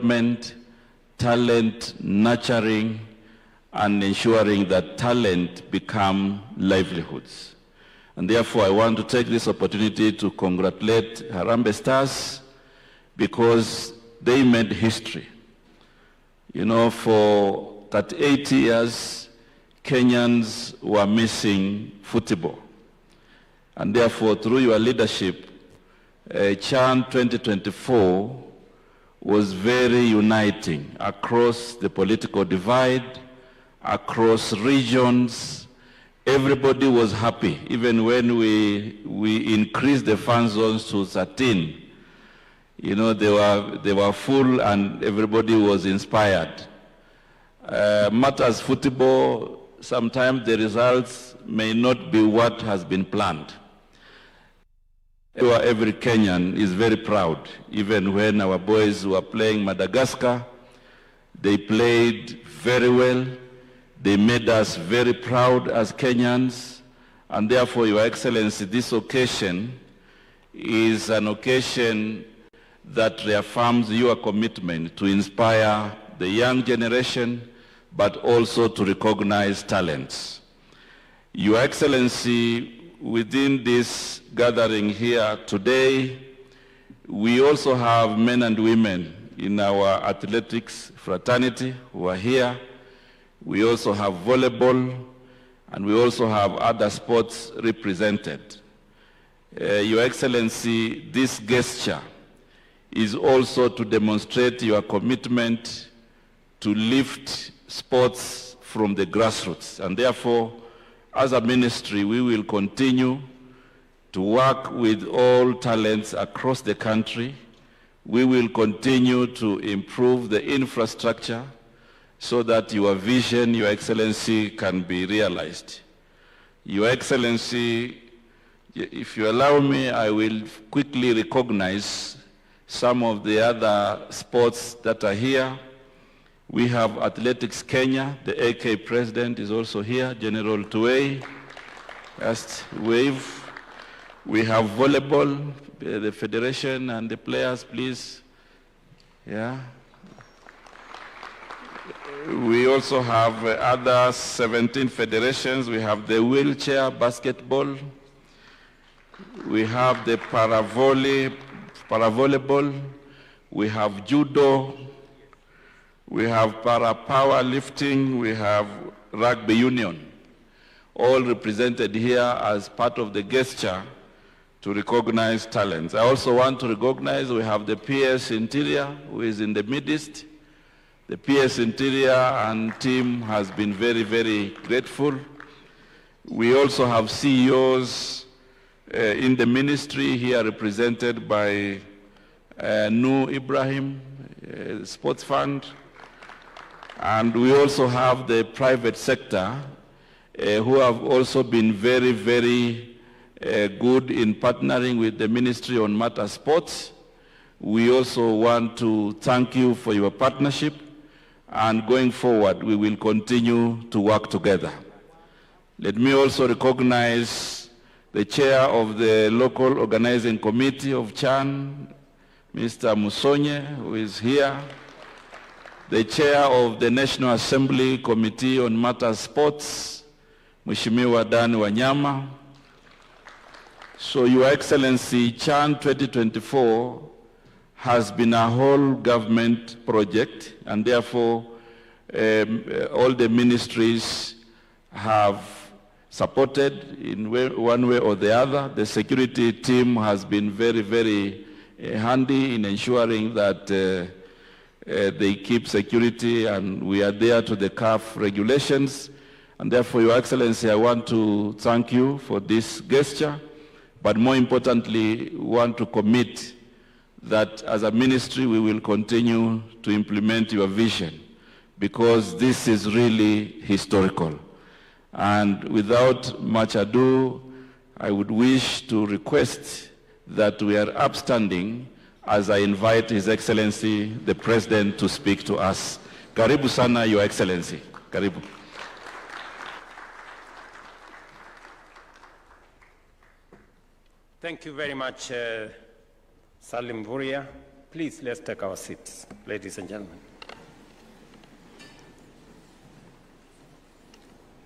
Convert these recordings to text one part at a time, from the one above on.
development, talent nurturing, and ensuring that talent become livelihoods. And therefore, I want to take this opportunity to congratulate Harambee Stars because they made history. You know, for 38 years, Kenyans were missing football. And therefore, through your leadership, CHAN 2024 was very uniting across the political divide, across regions. Everybody was happy, even when we increased the fan zones to 13. You know, they were full and everybody was inspired. Matters football, sometimes the results may not be what has been planned. Every Kenyan is very proud. Even when our boys were playing Madagascar, they played very well. They made us very proud as Kenyans. And therefore, Your Excellency, this occasion is an occasion that reaffirms your commitment to inspire the young generation, but also to recognize talents. Your Excellency, within this gathering here today, we also have men and women in our athletics fraternity who are here. We also have volleyball, and we also have other sports represented. Your Excellency, this gesture is also to demonstrate your commitment to lift sports from the grassroots. And therefore, as a ministry, we will continue to work with all talents across the country. We will continue to improve the infrastructure so that your vision, Your Excellency, can be realized. Your Excellency, if you allow me, I will quickly recognize some of the other sports that are here. We have Athletics Kenya. The AK president is also here, General Tuwei. Just wave. We have volleyball, the federation and the players, please. Yeah. We also have other 17 federations. We have the wheelchair basketball. We have the paravolleyball. We have judo. We have para-powerlifting, we have rugby union, all represented here as part of the gesture to recognize talents. I also want to recognize we have the PS Interior, who is in the midst. The PS Interior and team has been very, very grateful. We also have CEOs in the ministry here represented by Nu Ibrahim, Sports Fund. And we also have the private sector who have also been very, very good in partnering with the Ministry on Matter Sports. We also want to thank you for your partnership, and going forward, we will continue to work together. Let me also recognize the chair of the local organizing committee of CHAN, Mr. Musonye, who is here. The chair of the National Assembly Committee on Matters Sports, Mheshimiwa Dan Wanyama. So, Your Excellency, CHAN 2024 has been a whole government project, and therefore all the ministries have supported in one way or the other. The security team has been very, very handy in ensuring that they keep security, and we are there to the CAF regulations. And therefore, Your Excellency, I want to thank you for this gesture, but more importantly, we want to commit that as a ministry, we will continue to implement your vision, because this is really historical. And without much ado, I would wish to request that we are upstanding as I invite His Excellency, the President, to speak to us. Karibu sana, Your Excellency. Karibu. Thank you very much, Salim Vuria. Please, let's take our seats, ladies and gentlemen.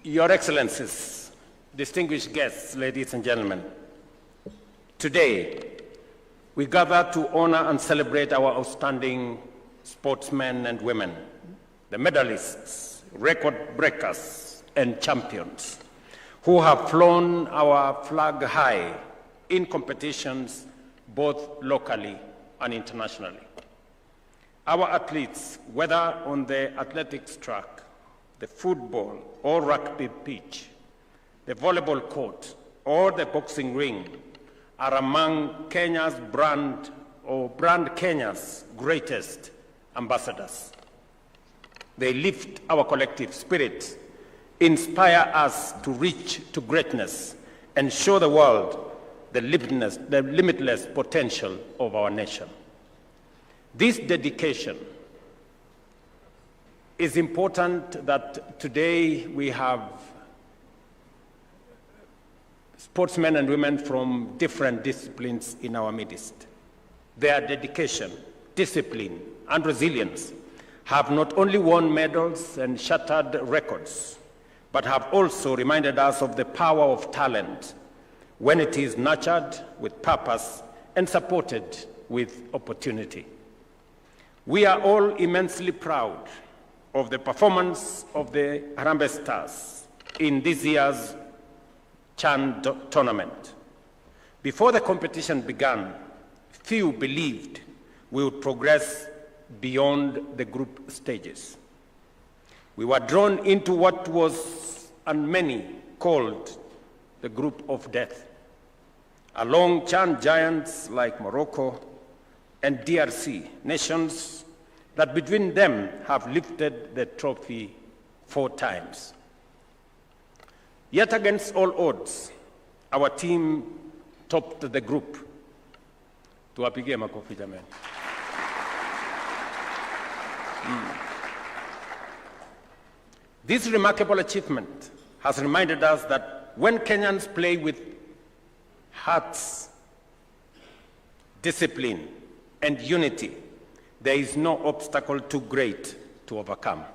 Your Excellencies, distinguished guests, ladies and gentlemen, today we gather to honor and celebrate our outstanding sportsmen and women, the medalists, record breakers, and champions who have flown our flag high in competitions both locally and internationally. Our athletes, whether on the athletics track, the football or rugby pitch, the volleyball court, or the boxing ring, are among Kenya's brand Kenya's greatest ambassadors. They lift our collective spirit, inspire us to reach to greatness, and show the world the limitless potential of our nation. This dedication is important that today we have sportsmen and women from different disciplines in our midst. Their dedication, discipline, and resilience have not only won medals and shattered records, but have also reminded us of the power of talent when it is nurtured with purpose and supported with opportunity. We are all immensely proud of the performance of the Harambee Stars in this year's Chan tournament. Before the competition began, few believed we would progress beyond the group stages. We were drawn into what was, and many called, the group of death. Along Chan giants like Morocco and DRC, nations that between them have lifted the trophy 4 times. Yet against all odds, our team topped the group. Tuwapigie makofi jamani. This remarkable achievement has reminded us that when Kenyans play with hearts, discipline, and unity, there is no obstacle too great to overcome.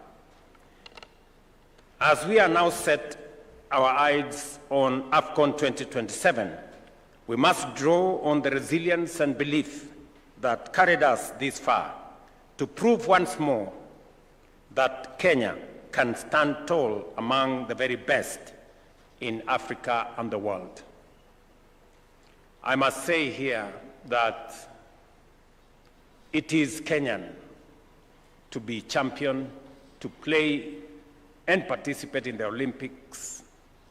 As we are now set our eyes on AFCON 2027, we must draw on the resilience and belief that carried us this far to prove once more that Kenya can stand tall among the very best in Africa and the world. I must say here that it is Kenyan to be champion, to play and participate in the Olympics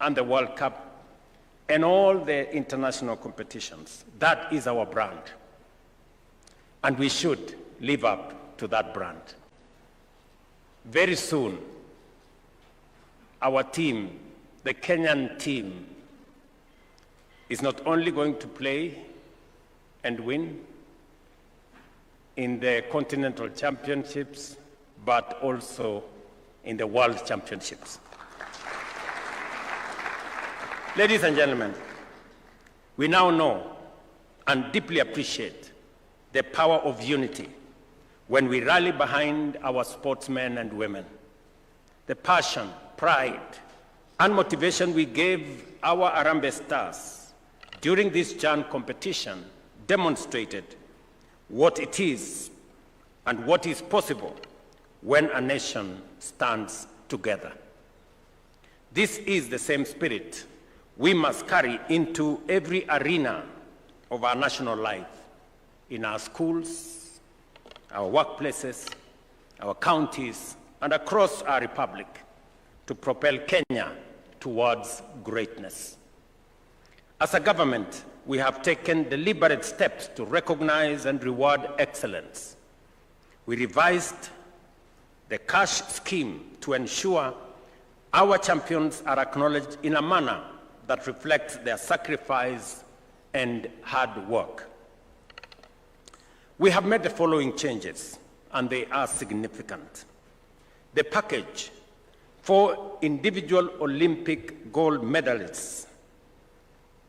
and the World Cup and all the international competitions. That is our brand. And we should live up to that brand. Very soon, our team, the Kenyan team, is not only going to play and win in the continental championships, but also in the world championships. Ladies and gentlemen, we now know and deeply appreciate the power of unity when we rally behind our sportsmen and women. The passion, pride, and motivation we gave our Harambee Stars during this Chan competition demonstrated what it is and what is possible when a nation stands together. This is the same spirit we must carry into every arena of our national life, in our schools, our workplaces, our counties, and across our republic, to propel Kenya towards greatness. As a government, we have taken deliberate steps to recognize and reward excellence. We revised the cash scheme to ensure our champions are acknowledged in a manner that reflects their sacrifice and hard work. We have made the following changes, and they are significant. The package for individual Olympic gold medalists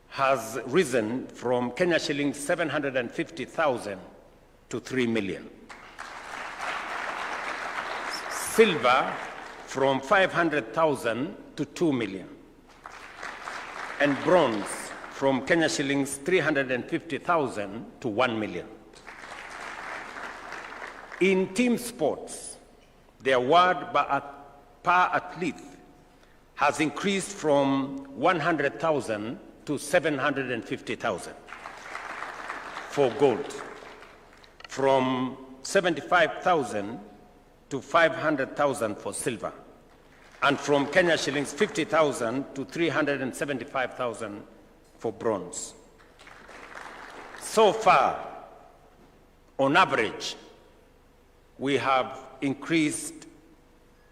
has risen from Kenya shillings 750,000 to 3 million. Silver from 500,000 to 2 million. And bronze from Kenya shillings 350,000 to 1 million. In team sports, the award per athlete has increased from 100,000 to 750,000 for gold, from 75,000 to 500,000 for silver, and from Kenya shillings 50,000 to 375,000 for bronze. So far, on average, we have increased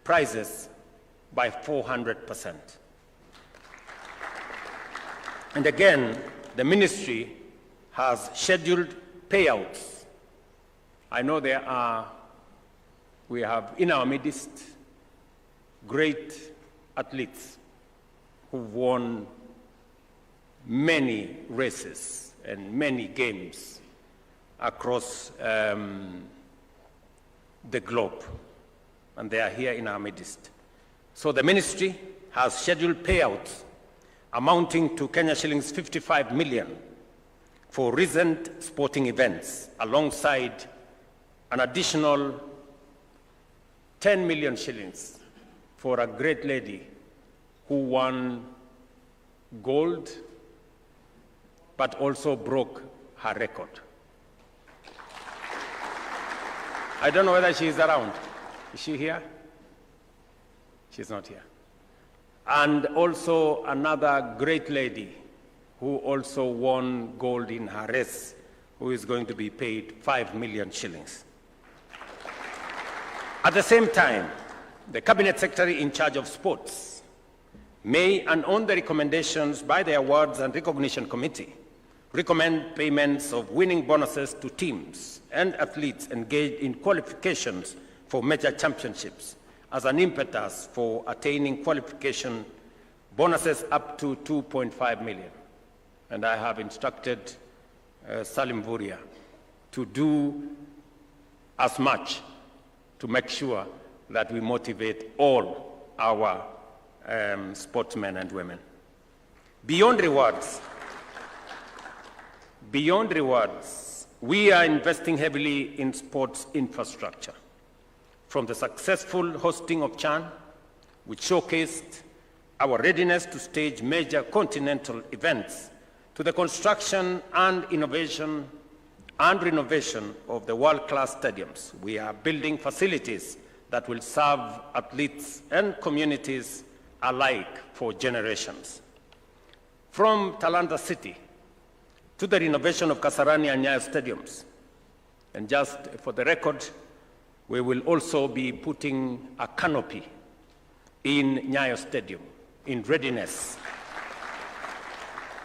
prices by 400%. And again, the ministry has scheduled payouts. I know we have in our midst great athletes who've won many races and many games across the globe, and they are here in our midst. So the ministry has scheduled payouts amounting to Kenya shillings 55 million for recent sporting events, alongside an additional 10 million shillings for a great lady who won gold but also broke her record. I don't know whether she is around. Is she here? She's not here. And also another great lady who also won gold in her race, who is going to be paid 5 million shillings. At the same time, the Cabinet Secretary in charge of sports may, and on the recommendations by the Awards and Recognition Committee, recommend payments of winning bonuses to teams and athletes engaged in qualifications for major championships as an impetus for attaining qualification bonuses up to 2.5 million. And I have instructed Salim Vuria to do as much to make sure that we motivate all our sportsmen and women. Beyond rewards, we are investing heavily in sports infrastructure. From the successful hosting of CHAN, which showcased our readiness to stage major continental events, to the construction and innovation and renovation of the world-class stadiums. We are building facilities that will serve athletes and communities alike for generations. From Talanta City to the renovation of Kasarani and Nyayo stadiums. And just for the record, we will also be putting a canopy in Nyayo Stadium in readiness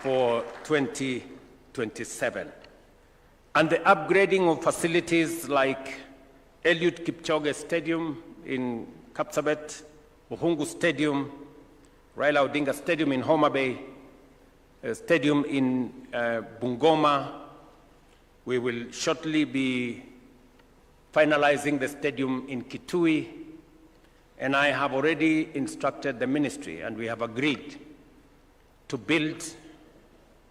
for 2027. And the upgrading of facilities like Eliud Kipchoge Stadium in Kapsabet, Uhungu Stadium, Raila Odinga Stadium in Homa Bay, Stadium in Bungoma. We will shortly be finalizing the stadium in Kitui, and I have already instructed the ministry, and we have agreed to build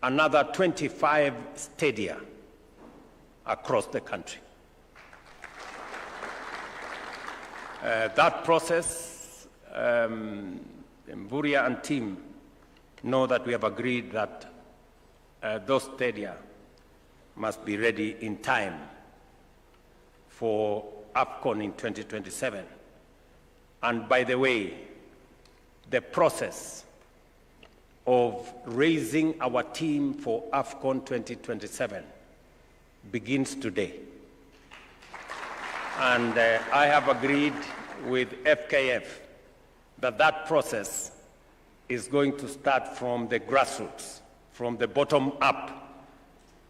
another 25 stadia across the country. That process, Mburia and team know that we have agreed that those stadia must be ready in time for AFCON in 2027. And by the way, the process of raising our team for AFCON 2027 begins today. And I have agreed with FKF that that process is going to start from the grassroots, from the bottom up.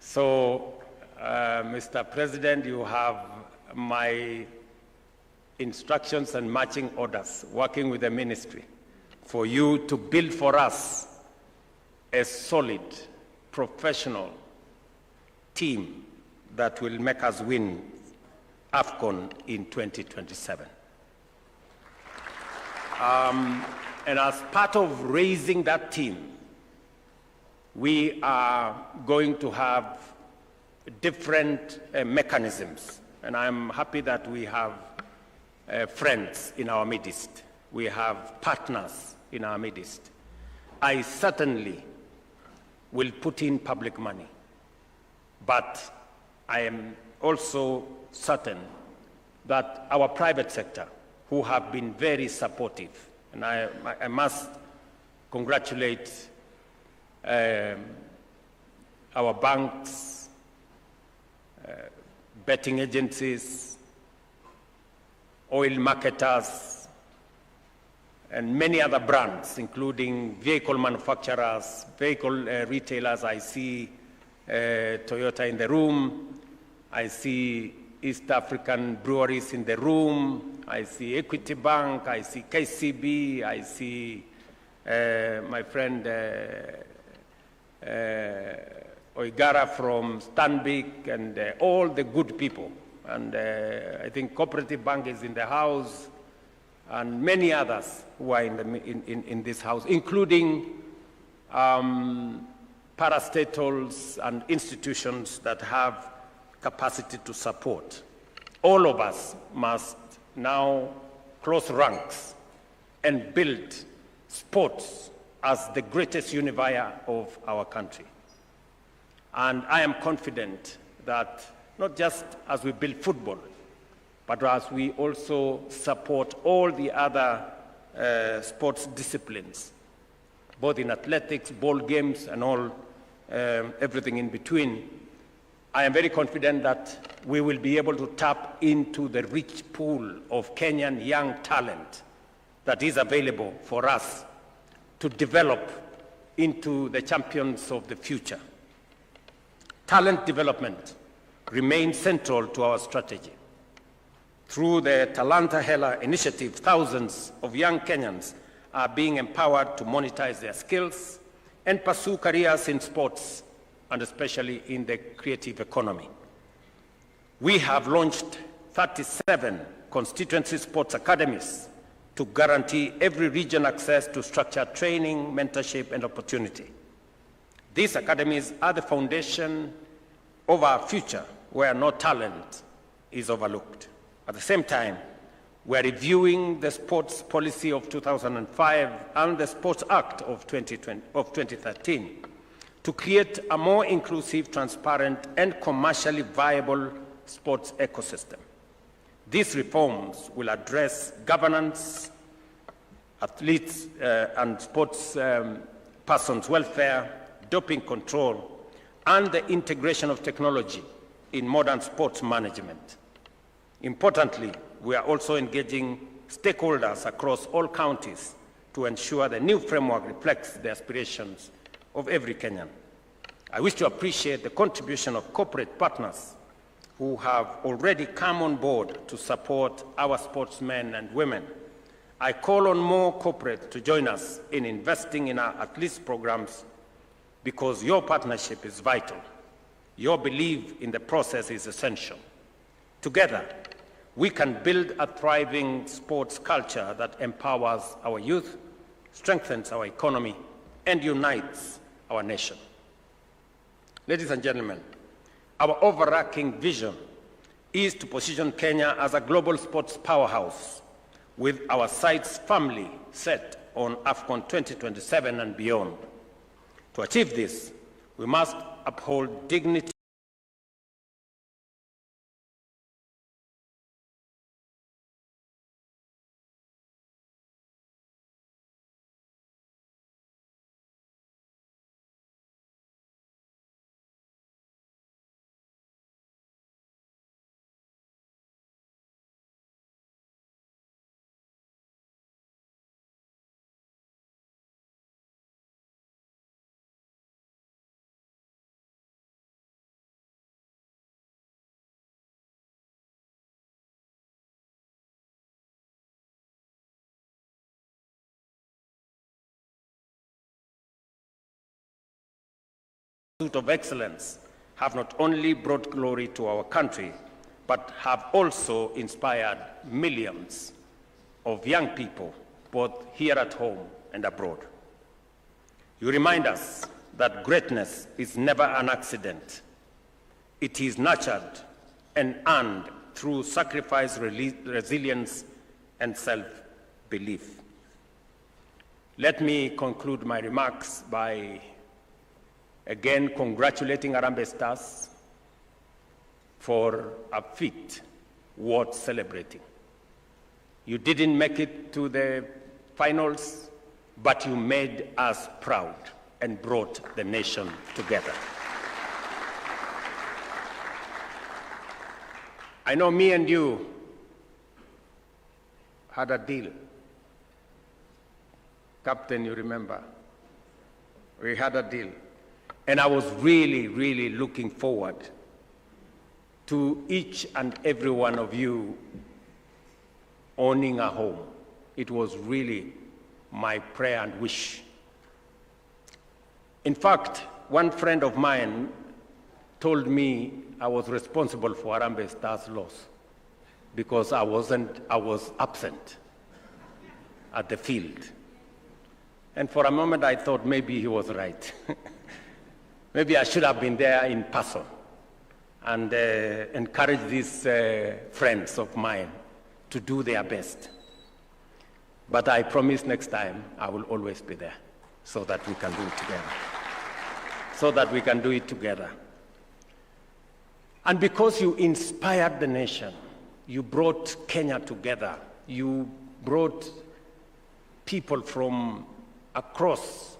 So, Mr. President, you have my instructions and marching orders, working with the ministry, for you to build for us a solid, professional team that will make us win AFCON in 2027. And as part of raising that team, we are going to have different mechanisms. And I'm happy that we have friends in our midst. We have partners in our midst. I certainly will put in public money, but I am also certain that our private sector, who have been very supportive, and I must congratulate our banks, betting agencies, oil marketers, and many other brands, including vehicle manufacturers, vehicle retailers. I see Toyota in the room. I see East African breweries in the room. I see Equity Bank. I see KCB. I see my friend Oigara from Stanbic, and all the good people. And I think Cooperative Bank is in the house, and many others who are in this house, including parastatals and institutions that have capacity to support. All of us must now close ranks and build sports as the greatest unifier of our country. And I am confident that not just as we build football, but as we also support all the other sports disciplines, both in athletics, ball games, and all, everything in between, I am very confident that we will be able to tap into the rich pool of Kenyan young talent that is available for us to develop into the champions of the future. Talent development remains central to our strategy. Through the Talanta Hela initiative, thousands of young Kenyans are being empowered to monetize their skills and pursue careers in sports, and especially in the creative economy. We have launched 37 constituency sports academies to guarantee every region access to structured training, mentorship, and opportunity. These academies are the foundation of our future, where no talent is overlooked. At the same time, we are reviewing the sports policy of 2005 and the Sports Act of 2013 to create a more inclusive, transparent, and commercially viable sports ecosystem. These reforms will address governance, athletes and sports persons' welfare, doping control, and the integration of technology in modern sports management. Importantly, we are also engaging stakeholders across all counties to ensure the new framework reflects the aspirations of every Kenyan. I wish to appreciate the contribution of corporate partners who have already come on board to support our sportsmen and women. I call on more corporates to join us in investing in our athletes programs, because your partnership is vital. Your belief in the process is essential. Together, we can build a thriving sports culture that empowers our youth, strengthens our economy, and unites our nation. Ladies and gentlemen, our overarching vision is to position Kenya as a global sports powerhouse, with our sights firmly set on AFCON 2027 and beyond. To achieve this, we must uphold dignity of excellence have not only brought glory to our country, but have also inspired millions of young people, both here at home and abroad. You remind us that greatness is never an accident. It is nurtured and earned through sacrifice, resilience, and self-belief. Let me conclude my remarks by again congratulating Harambee Stars for a feat worth celebrating. You didn't make it to the finals, but you made us proud and brought the nation together. I know me and you had a deal. Captain, you remember? We had a deal. And I was really, really looking forward to each and every one of you owning a home. It was really my prayer and wish. In fact, one friend of mine told me I was responsible for Harambee Stars' loss because I was absent at the field. And for a moment I thought maybe he was right. Maybe I should have been there in person and encourage these friends of mine to do their best. But I promise next time I will always be there so that we can do it together. So that we can do it together. And because you inspired the nation, you brought Kenya together, you brought people from across,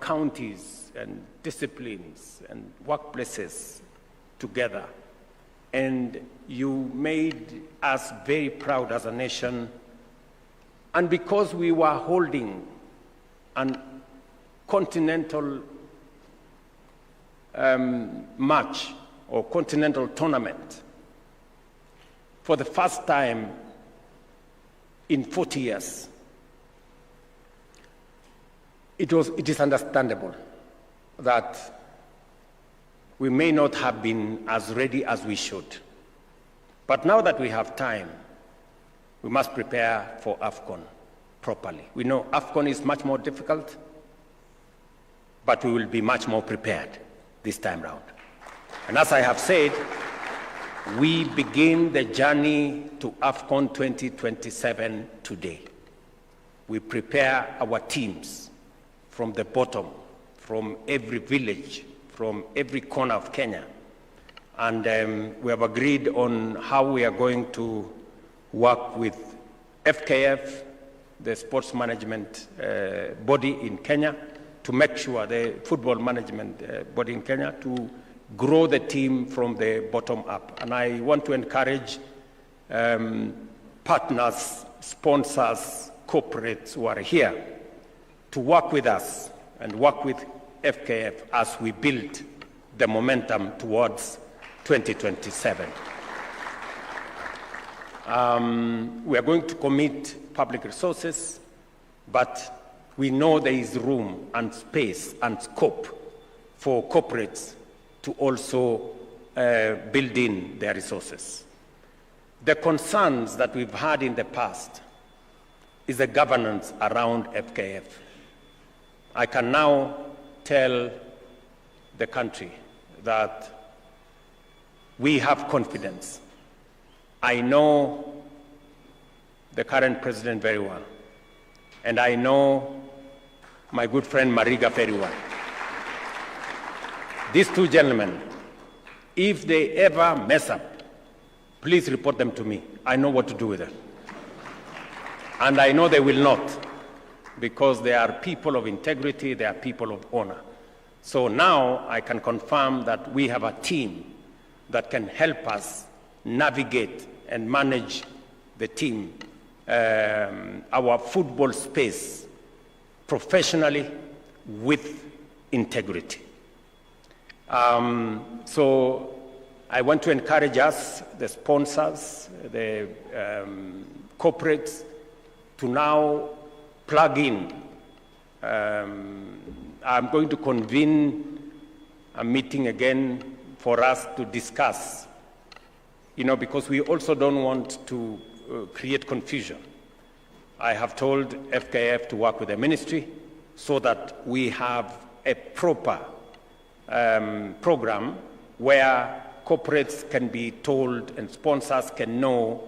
counties and disciplines and workplaces together. And you made us very proud as a nation. And because we were holding an continental match or continental tournament for the first time in 40 years, it is understandable that we may not have been as ready as we should. But now that we have time, we must prepare for AFCON properly. We know AFCON is much more difficult, but we will be much more prepared this time round. And as I have said, we begin the journey to AFCON 2027 today. We prepare our teams from the bottom, from every village, from every corner of Kenya. And we have agreed on how we are going to work with FKF, the sports management body in Kenya, to make sure, the football management body in Kenya, to grow the team from the bottom up. And I want to encourage partners, sponsors, corporates who are here to work with us and work with FKF as we build the momentum towards 2027. We are going to commit public resources, but we know there is room and space and scope for corporates to also build in their resources. The concerns that we've had in the past is the governance around FKF. I can now tell the country that we have confidence. I know the current president very well, and I know my good friend Mariga very well. These two gentlemen, if they ever mess up, please report them to me. I know what to do with them. And I know they will not, because they are people of integrity, they are people of honor. So now I can confirm that we have a team that can help us navigate and manage the team, our football space, professionally with integrity. So I want to encourage us, the sponsors, the corporates, to now plug in I'm going to convene a meeting again for us to discuss, because we also don't want to create confusion. I have told FKF to work with the ministry so that we have a proper program where corporates can be told and sponsors can know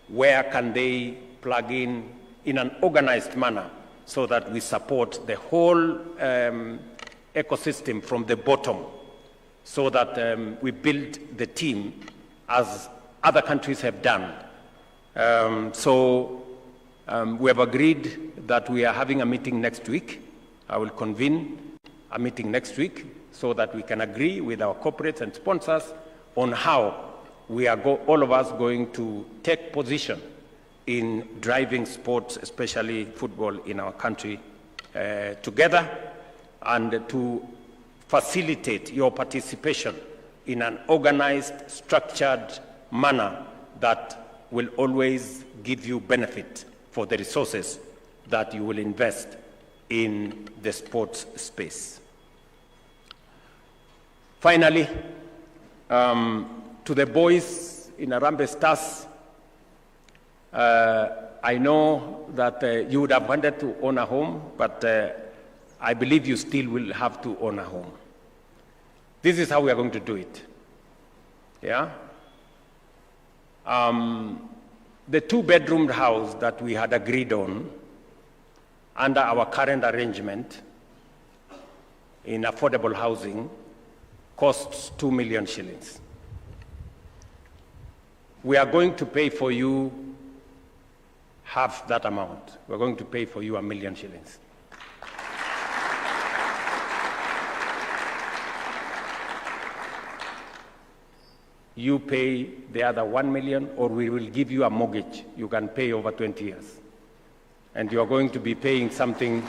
where can they plug in an organized manner so that we support the whole ecosystem from the bottom so that we build the team as other countries have done. We have agreed that we are having a meeting next week. I will convene a meeting next week so that we can agree with our corporates and sponsors on how we are all of us going to take position in driving sports, especially football in our country, together, and to facilitate your participation in an organized, structured manner that will always give you benefit for the resources that you will invest in the sports space. Finally, to the boys in Harambee Stars, I know that you would have wanted to own a home, but I believe you still will have to own a home. This is how we are going to do it. Yeah? The two-bedroom house that we had agreed on under our current arrangement in affordable housing costs 2 million shillings. We are going to pay for you half that amount. We're going to pay for you 1 million shillings. You pay the other 1 million, or we will give you a mortgage you can pay over 20 years. And you're going to be paying something,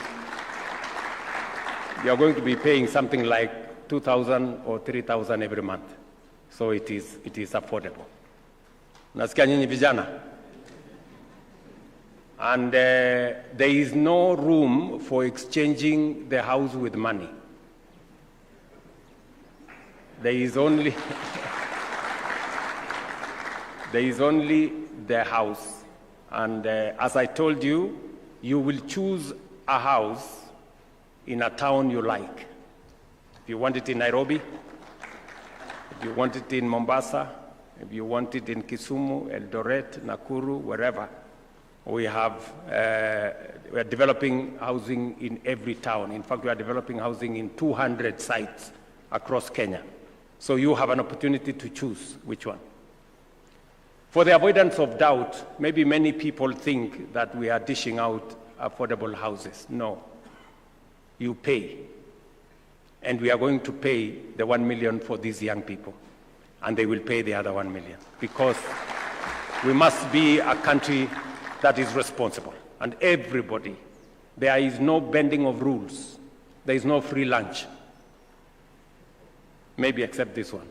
like 2,000 or 3,000 every month. So it is affordable. Nasikia nyinyi vijana? And there is no room for exchanging the house with money. There is only the house. And as I told you, you will choose a house in a town you like. If you want it in Nairobi, if you want it in Mombasa, if you want it in Kisumu, Eldoret, Nakuru, wherever, we are developing housing in every town. In fact, we are developing housing in 200 sites across Kenya. So you have an opportunity to choose which one. For the avoidance of doubt, maybe many people think that we are dishing out affordable houses. No. You pay. And we are going to pay the 1 million for these young people. And they will pay the other 1 million. Because we must be a country that is responsible. And everybody, there is no bending of rules. There is no free lunch. Maybe except this one.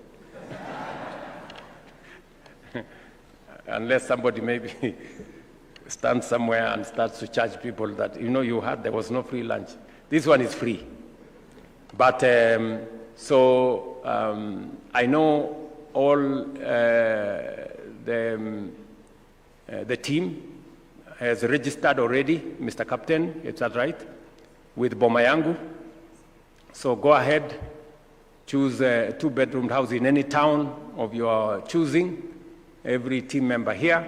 Unless somebody maybe stands somewhere and starts to charge people that, you had, there was no free lunch. This one is free. But I know all the team has registered already, Mr. Captain, is that right? With Boma Yangu. So go ahead, choose a two-bedroom house in any town of your choosing. Every team member here,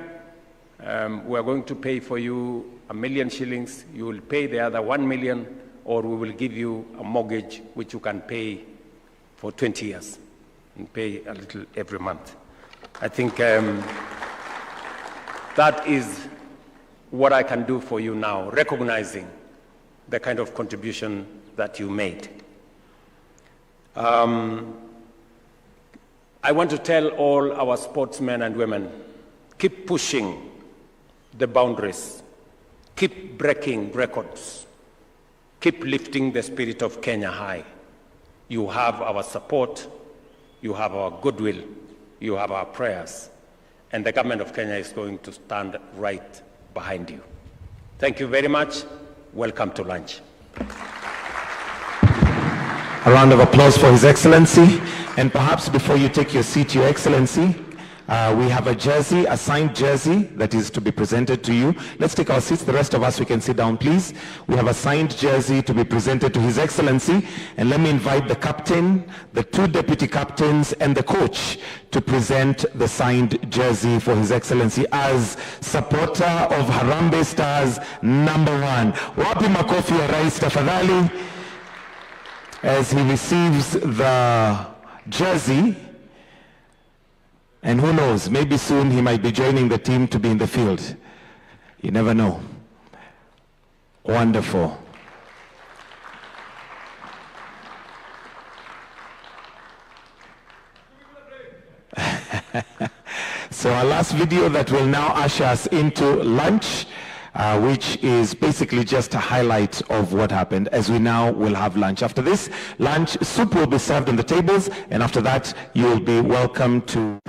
we are going to pay for you 1 million shillings. You will pay the other 1 million, or we will give you a mortgage which you can pay for 20 years and pay a little every month. I think that is what I can do for you now, recognizing the kind of contribution that you made. I want to tell all our sportsmen and women, keep pushing the boundaries, keep breaking records, keep lifting the spirit of Kenya high. You have our support, you have our goodwill, you have our prayers, and the government of Kenya is going to stand right behind you. Thank you very much. Welcome to lunch. A round of applause for His Excellency. And perhaps before you take your seat, Your Excellency, we have a jersey, a signed jersey that is to be presented to you. Let's take our seats. The rest of us, we can sit down, please. We have a signed jersey to be presented to His Excellency. And let me invite the captain, the two deputy captains, and the coach to present the signed jersey for His Excellency as supporter of Harambee Stars #1. Wapi makofi ya Rais tafadhali, as he receives the jersey. And who knows, maybe soon he might be joining the team to be in the field. You never know. Wonderful. So our last video that will now usher us into lunch, which is basically just a highlight of what happened, as we now will have lunch. After this lunch, soup will be served on the tables, and after that you will be welcome to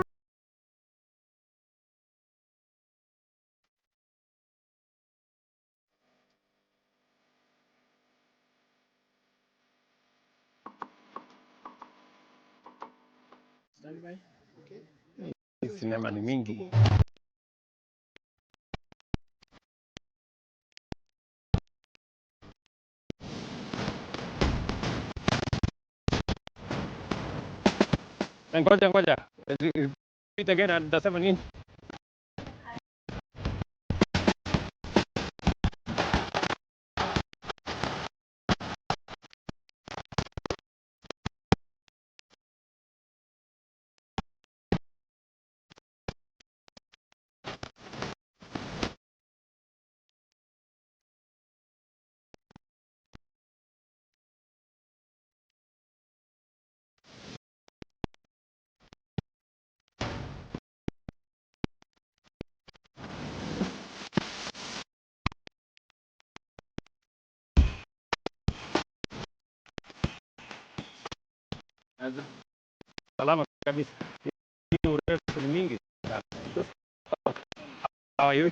Sinema ni mingi. Ngoja. Repeat again at the 7 inch. Salama kabisa. Hii urefu ni mingi sana. How you?